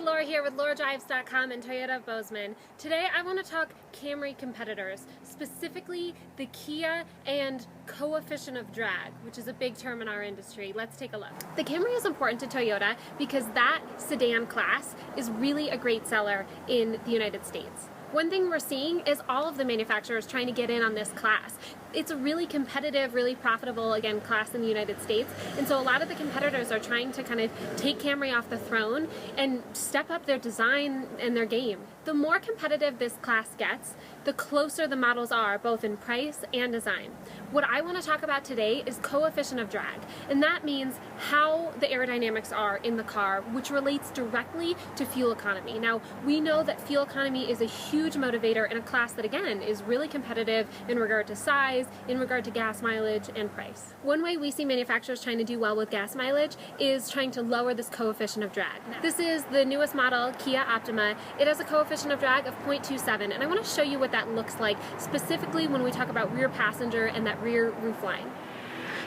Laura here with LauraDrives.com and Toyota of Bozeman. Today I want to talk Camry competitors, specifically the Kia and coefficient of drag, which is a big term in our industry. Let's take a look. The Camry is important to Toyota because that sedan class is really a great seller in the United States. One thing we're seeing is all of the manufacturers trying to get in on this class. It's a really competitive, really profitable, again, class in the United States. And so a lot of the competitors are trying to kind of take Camry off the throne and step up their design and their game. The more competitive this class gets, the closer the models are, both in price and design. What I want to talk about today is coefficient of drag, and that means how the aerodynamics are in the car, which relates directly to fuel economy. Now, we know that fuel economy is a huge motivator in a class that, again, is really competitive in regard to size, in regard to gas mileage, and price. One way we see manufacturers trying to do well with gas mileage is trying to lower this coefficient of drag. This is the newest model, Kia Optima. It has a coefficient of drag of 0.27, and I want to show you what that looks like, specifically when we talk about rear passenger and that rear roofline.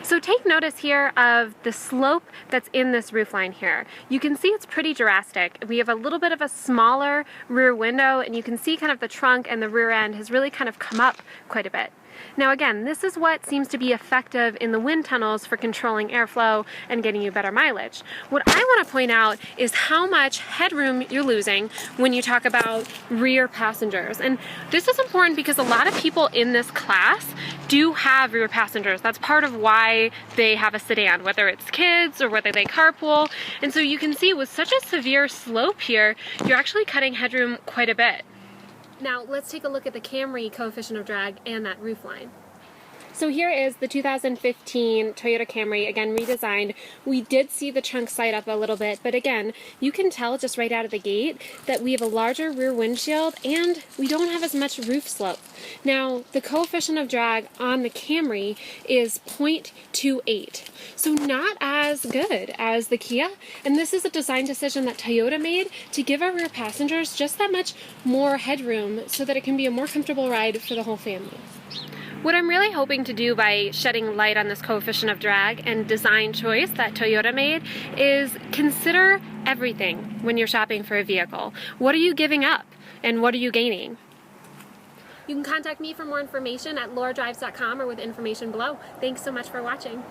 So take notice here of the slope that's in this roofline here. You can see it's pretty drastic. We have a little bit of a smaller rear window, and you can see kind of the trunk and the rear end has really kind of come up quite a bit. Now again, this is what seems to be effective in the wind tunnels for controlling airflow and getting you better mileage. What I want to point out is how much headroom you're losing when you talk about rear passengers. And this is important because a lot of people in this class do have rear passengers. That's part of why they have a sedan, whether it's kids or whether they carpool. And so you can see with such a severe slope here, you're actually cutting headroom quite a bit. Now let's take a look at the Camry coefficient of drag and that roofline. So here is the 2015 Toyota Camry, again redesigned. We did see the trunk side up a little bit, but again, you can tell just right out of the gate that we have a larger rear windshield and we don't have as much roof slope. Now, the coefficient of drag on the Camry is 0.28, so not as good as the Kia, and this is a design decision that Toyota made to give our rear passengers just that much more headroom so that it can be a more comfortable ride for the whole family. What I'm really hoping to do by shedding light on this coefficient of drag and design choice that Toyota made is consider everything when you're shopping for a vehicle. What are you giving up and what are you gaining? You can contact me for more information at LauraDrives.com or with information below. Thanks so much for watching.